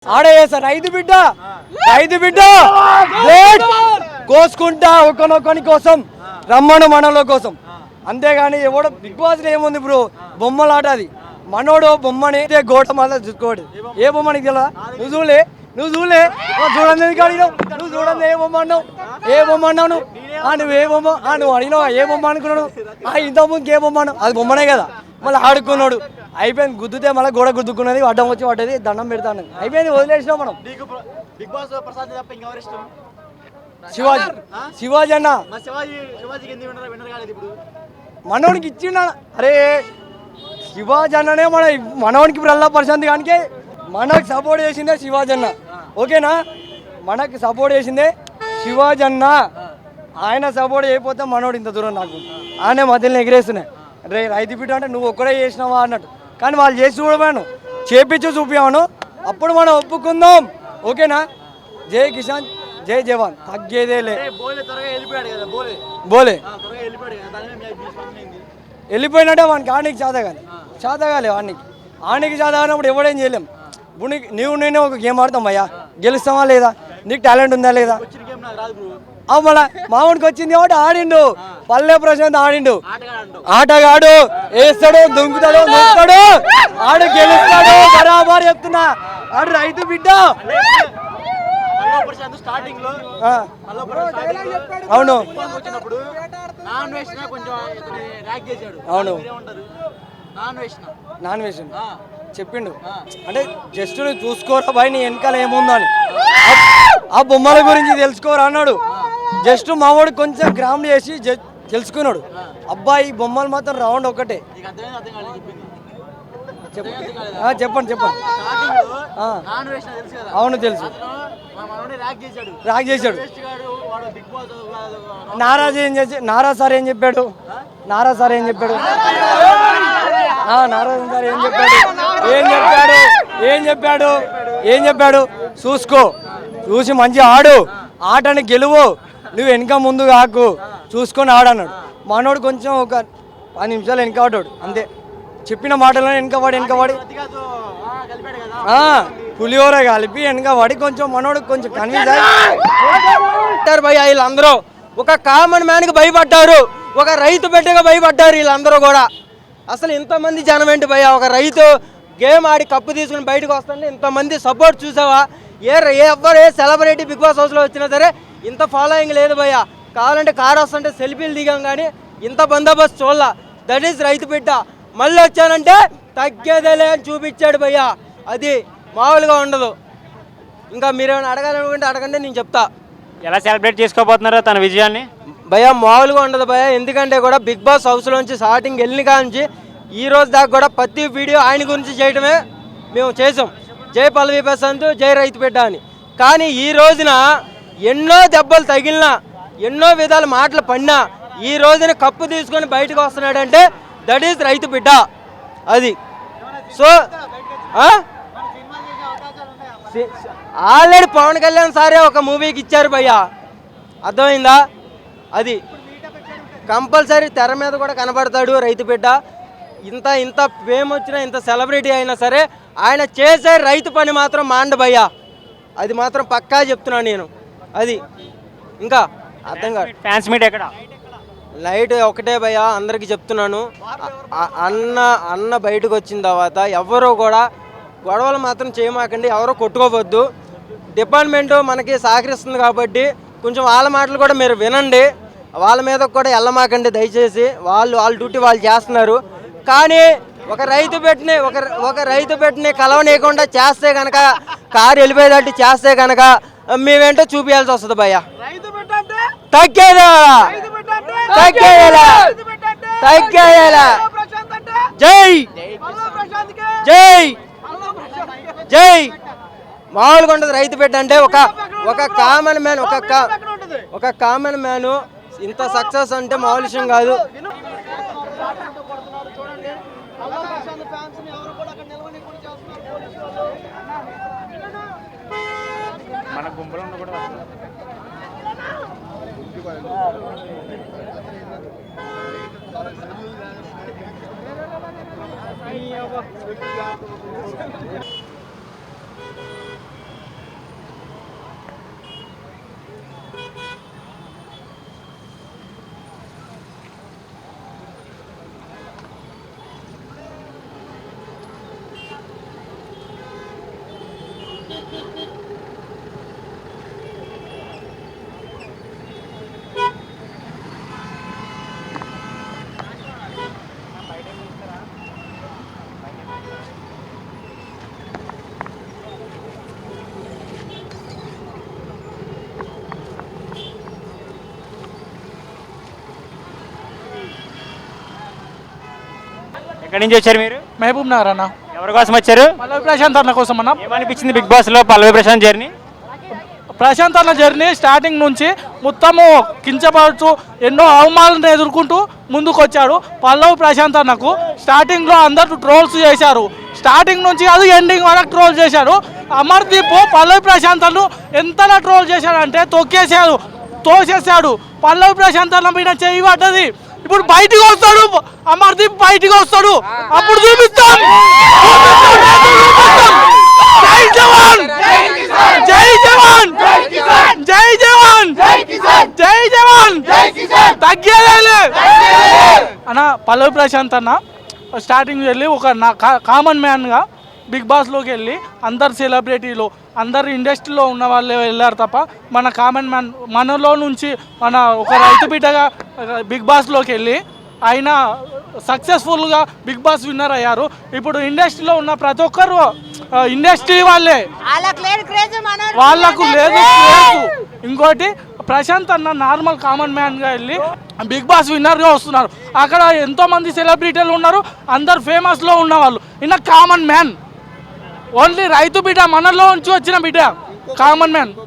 ఆడే చేస్తారు రైతు బిడ్డ కోసుకుంటా ఒకనొకని కోసం రమ్మను మనలో కోసం, అంతేగాని ఎవడో బిగ్ బాస్ లో ఏముంది బ్రో, బొమ్మలాట అది. మనోడు బొమ్మని గోడ మళ్ళీ చూసుకోడు. ఏ బొమ్మ నీకు తెలియదా? నువ్వు చూడలే చూడండి, నువ్వు చూడండి ఏ బొమ్మ అన్నావు, నువ్వు ఏ బొమ్మ నువ్వు అడిగినావు, ఏ బొమ్మ అనుకున్నాడు? ఇంతకుముందుకు ఏ బొమ్మ అన్నావు? అది బొమ్మనే కదా. మళ్ళీ ఆడుకున్నాడు, అయిపోయింది. గుద్దుతే మళ్ళీ గోడ గుద్దుకున్నది, అడ్డం వచ్చి పడ్డది, దండం పెడతాను, అయిపోయింది, వదిలేసినాం మనం. శివాజీ అన్న మనోడికి ఇచ్చిండ. అరే శివాజీ అన్ననే మనోడికి ప్రల్లా ప్రశాంత్ గానికి మనకు సపోర్ట్ చేసిందే శివాజీ అన్న, ఓకేనా? మనకు సపోర్ట్ చేసిందే శివాజీ అన్న. ఆయన సపోర్ట్ చేయకపోతే మనోడు ఇంత దూరం నాకు ఆయన మధ్యలో ఎగిరేస్తున్నాయి. రే రైతు బిడ్డ అంటే నువ్వు ఒక్కడే చేసినావా అన్నట్టు, కానీ వాళ్ళు చేసి చూడమను, చేపించు చూపించాను, అప్పుడు మనం ఒప్పుకుందాం, ఓకేనా? జై కిసాన్ జై జవాన్, తగ్గేదేలే. బోలే వెళ్ళిపోయినట్టే వానికి ఆనికి చాతగాలి ఆనికి చాతగానప్పుడు ఎవడేం చేయలేం. ఇప్పుడు నేనే ఒక గేమ్ ఆడతాం అయ్యా, గెలుస్తావా లేదా? నీకు టాలెంట్ ఉందా లేదా? మళ్ళా మామూడికి వచ్చింది కాబట్టి ఆడిండు. పల్లె ప్రశాంత్ ఆడిండు, ఆటగాడు, వేస్తాడు, దుంకుతాడు, నొక్కుతాడు, ఆడు గెలుస్తాడు, బరాబర్ చెప్తున్నా. ఆడు రైతు బిడ్డ. అవును నాన్ వేషన్ చెప్పిండు అంటే జస్ట్ నువ్వు చూసుకోరా బాయ్, నీ వెనకాల ఏముందో అని, ఆ బొమ్మల గురించి తెలుసుకోరా అన్నాడు. జస్ట్ మావాడు కొంచెం గ్రామ్ చేసి తెలుసుకున్నాడు. అబ్బాయి బొమ్మలు మాత్రం రౌండ్ ఒకటే. చెప్పండి అవును తెలుసు, ర్యాక్ చేశాడు. నారా సార్ ఏం చెప్పాడు ఏం చెప్పాడు? చూసుకో, చూసి మంచిగా ఆడు, ఆటని గెలువు, నువ్వు వెనక ముందు కాకు, చూసుకొని ఆడన్నాడు. మనోడు కొంచెం ఒక 10 నిమిషాలు వెనక పడ్డాడు అంతే, చెప్పిన మాటలను వెనకబడి పులిహోర కలిపి వెనకబడి కొంచెం మనోడు కొంచెం కన్విన్స్ అయ్యారు. భయ వీళ్ళందరూ ఒక కామన్ మ్యాన్కి భయపడ్డారు, ఒక రైతు బిడ్డగా భయపడ్డారు వీళ్ళందరూ కూడా. అసలు ఇంతమంది జనం ఏంటి భయ? ఒక రైతు గేమ్ ఆడి కప్పు తీసుకుని బయటకు వస్తుంటే ఇంతమంది సపోర్ట్ చూసావా? ఏ సెలబ్రిటీ బిగ్ బాస్ హౌస్లో వచ్చినా సరే ఇంత ఫాలోయింగ్ లేదు భయ్య. కావాలంటే కారు వస్తుంటే సెల్ఫీలు దిగాం కానీ ఇంత బందోబస్తు చూడాల. దట్ ఈస్ రైతు బిడ్డ. మళ్ళీ వచ్చానంటే తగ్గేదేలే అని చూపించాడు భయ్య, అది మామూలుగా ఉండదు. ఇంకా మీరేమైనా అడగాలనుకుంటే అడగండి, నేను చెప్తా. ఎలా సెలబ్రేట్ చేసుకోబోతున్నారో తన విజయాన్ని? భయ్య మామూలుగా ఉండదు భయ్య, ఎందుకంటే కూడా బిగ్ బాస్ హౌస్లోంచి స్టార్టింగ్ వెళ్ళిన కాంచి ఈ రోజు దాకా కూడా ప్రతి వీడియో ఆయన గురించి చేయడమే మేము చేసాం. జై పల్లవి ప్రశాంత్, జై రైతు బిడ్డ అని. కానీ ఈ రోజున ఎన్నో దెబ్బలు తగిలినా, ఎన్నో విధాల మాటలు పడినా ఈ రోజున కప్పు తీసుకొని బయటకు వస్తున్నాడంటే దట్ ఈస్ రైతు బిడ్డ, అది. సో ఆల్రెడీ పవన్ కళ్యాణ్ సారే ఒక మూవీకి ఇచ్చారు భయ్య, అర్థమైందా? అది కంపల్సరీ తెర మీద కూడా కనబడతాడు రైతు బిడ్డ. ఇంత ఫేమ్ వచ్చినా, ఇంత సెలబ్రిటీ అయినా సరే ఆయన చేసే రైతు పని మాత్రం మాండ భయ్య, అది మాత్రం పక్కా చెప్తున్నాను నేను. అది ఇంకా అర్థం కాదు. ఫ్యాన్స్ మీట్ ఎక్కడ? లైట్ ఒకటే భయ్య, అందరికీ చెప్తున్నాను. అన్న బయటకు వచ్చిన తర్వాత ఎవరో కూడా గొడవలు మాత్రం చేయమాకండి, ఎవరో కొట్టుకోవద్దు. డిపార్ట్మెంటు మనకి సహకరిస్తుంది కాబట్టి కొంచెం వాళ్ళ మాటలు కూడా మీరు వినండి, వాళ్ళ మీద కూడా వెళ్ళమాకండి దయచేసి. వాళ్ళ డ్యూటీ వాళ్ళు చేస్తున్నారు. కానీ ఒక రైతు పెట్టిని కలవనీయకుండా చేస్తే కనుక, కారు వెళ్ళిపోయేటట్టు చేస్తే కనుక మేమేంటో చూపించాల్సి వస్తుంది భయ్య. తగ్గేదేలా జై జై జై. మామూలుగా ఉండదు రైతు బిడ్డ అంటే. ఒక కామన్ మ్యాన్ ఇంత సక్సెస్ అంటే మామూలు విషయం కాదు. మన గుంపులో కూడా ఎక్కడి నుంచి వచ్చారు మీరు? మహబూబ్ నగర్ అన్న. ఎవరి కోసం వచ్చారు? పల్లవి ప్రశాంత్ అన్న కోసం అన్న. ఏమనిపించింది బిగ్ బాస్ లో పల్లవి ప్రశాంత్ జర్నీ? ప్రశాంత్ అన్న జర్నీ స్టార్టింగ్ నుంచి మొత్తము కించపడుతూ ఎన్నో అవమానాలను ఎదుర్కొంటూ ముందుకు వచ్చాడు. పల్లవి ప్రశాంత్ అన్నకు స్టార్టింగ్లో అందరూ ట్రోల్స్ చేశారు. స్టార్టింగ్ నుంచి అది ఎండింగ్ వరకు ట్రోల్ చేశాడు. అమర్దీప్ పల్లవి ప్రశాంత్ అన్ను ఎంతలా ట్రోల్ చేశాడంటే తొక్కేశాడు, తోసేశాడు. పల్లవి ప్రశాంత్ అన్న మీద చేయి పడ్డది. ఇప్పుడు బయటికి వస్తాడు అమర్దీప్, బయటికి వస్తాడు, అప్పుడు చూపిస్తాం. జై జవాన్, జై జవాన్, జై జవాన్, జై జవాన్, తగ్గేదే అన్న. పల్లవి ప్రశాంత్ అన్న స్టార్టింగ్ వెళ్ళి ఒక కామన్ మ్యాన్గా బిగ్ బాస్లోకి వెళ్ళి అందరు సెలబ్రిటీలు అందరు ఇండస్ట్రీలో ఉన్న వాళ్ళే వెళ్ళారు తప్ప మన కామన్ మ్యాన్ మనలో నుంచి మన ఒక రైతు బిడ్డగా బిగ్ బాస్లోకి వెళ్ళి ఆయన సక్సెస్ఫుల్గా బిగ్ బాస్ విన్నర్ అయ్యారు. ఇప్పుడు ఇండస్ట్రీలో ఉన్న ప్రతి ఒక్కరు ఇండస్ట్రీ వాళ్ళే, వాళ్ళకు లేదు క్రేజ్. ఇంకోటి ప్రశాంత్ అన్న నార్మల్ కామన్ మ్యాన్గా వెళ్ళి బిగ్ బాస్ విన్నర్గా వస్తున్నారు. అక్కడ ఎంతోమంది సెలబ్రిటీలు ఉన్నారు, అందరు ఫేమస్లో ఉన్నవాళ్ళు. ఈయన కామన్ మ్యాన్, ఓన్లీ రైతు బిడ్డ, మనలో నుంచి వచ్చిన బిడ్డ, కామన్ మ్యాన్.